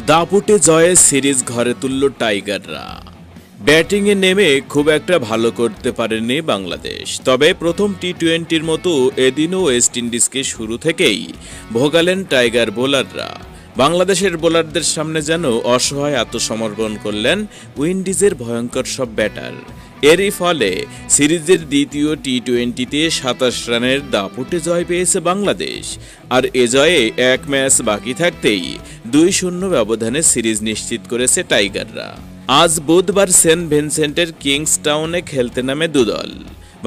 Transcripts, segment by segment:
দাপুটে জয়ে সিরিজ ঘরে তুলল টাইগাররা। ব্যাটিংয়ে নেমে খুব একটা ভালো করতে পারেনি বাংলাদেশ, তবে প্রথম টি-20-র মতো এদিনও ওয়েস্ট ইন্ডিজকে শুরু থেকেই ভোগালেন টাইগার বোলাররা। বাংলাদেশের বোলারদের সামনে যেন অসহায় আত্মসমর্পণ করলেন উইন্ডিজের ভয়ঙ্কর সব ব্যাটার। এরই ফলে সিরিজের দ্বিতীয় টি-20-তে ২৭ রানের দাপুটে জয় পেয়েছে বাংলাদেশ। আর এ জয়ে এক ম্যাচ বাকি থাকতেই ২-০ ব্যবধানে সিরিজ নিশ্চিত করেছে টাইগাররা। আজ বুধবার সেন্ট ভিনসেন্টের কিংস্টাউনে খেলতে নামে দুদল।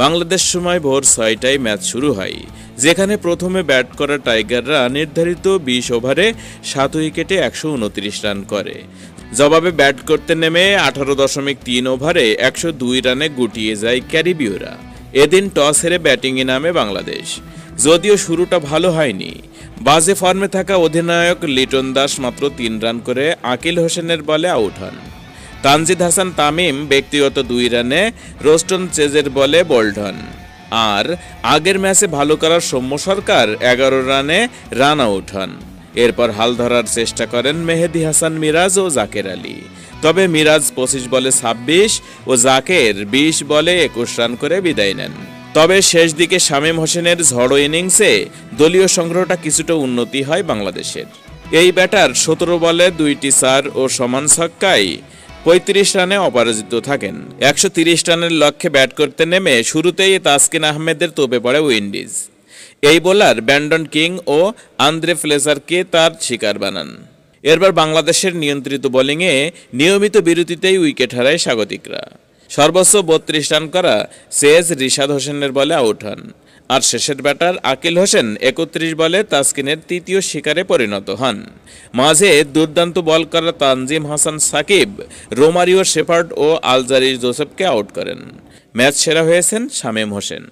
বাংলাদেশ সময় ভোর ৬টায় ম্যাচ শুরু হয়, যেখানে প্রথমে ব্যাট করা টাইগাররা নির্ধারিত ২০ ওভারে ৭ উইকেটে ১২৯ রান করে। জবাবে ব্যাট করতে নেমে ১৮.৩ ওভারে ১০২ রানে গুটিয়ে যায় ক্যারিবীয়রা। এদিন টস হেরে ব্যাটিংয়ে নামে বাংলাদেশ। যদিও শুরুটা ভালো হয়নি, বাজে ফর্মে থাকা অধিনায়ক লিটন দাস মাত্র ৩ রান করে আকিল হোসেনের বলে আউট হন। তানজিদ হাসান তামিম ব্যক্তিগত ২ রানে রোস্টন চেজের বলে বোল্ড হন। আর আগের ম্যাচে ভালো করার সৌম্য সরকার ১১ রানে রান আউট হন। এরপর হাল ধরার চেষ্টা করেন মেহেদী হাসান মিরাজ ও জাকের আলী, তবে মিরাজ ২৫ বলে ২৬ ও জাকের ২০ বলে ২১ রান করে বিদায় নেন। তবে শেষ দিকে শামীম হোসেনের ঝড়ো ইনিংসে দলীয় সংগ্রহটা কিছুটা উন্নতি হয় বাংলাদেশের। এই ব্যাটার ১৭ বলে ২টি ৪ ও সমান ছক্কায় ৩৫ রানে অপরাজিত থাকেন। ১৩০ রানের লক্ষ্যে ব্যাট করতে নেমে শুরুতেই তাসকিন আহমেদের তোপে পড়ে উইন্ডিজ। এই বোলার ব্র্যান্ডন কিং ও আন্দ্রে ফ্লেজারকে তার শিকার বানান। এরপর বাংলাদেশের নিয়ন্ত্রিত বোলিংয়ে নিয়মিত বিরতিতেই উইকেট হারায় স্বাগতিকরা। সর্বোচ্চ ৩২ রান করা সেজ রিশাদ হোসেনের বলে আউট হন। আর শেষের ব্যাটার আকিল হোসেন ৩১ বলে তাসকিনের তৃতীয় শিকারে পরিণত হন। মাঝে দুর্দান্ত বল করা তানজিম হাসান সাকিব রোমারিও শেফার্ড ও আলজারি জোসেফকে আউট করেন। ম্যাচ সেরা হয়েছেন শামীম হোসেন।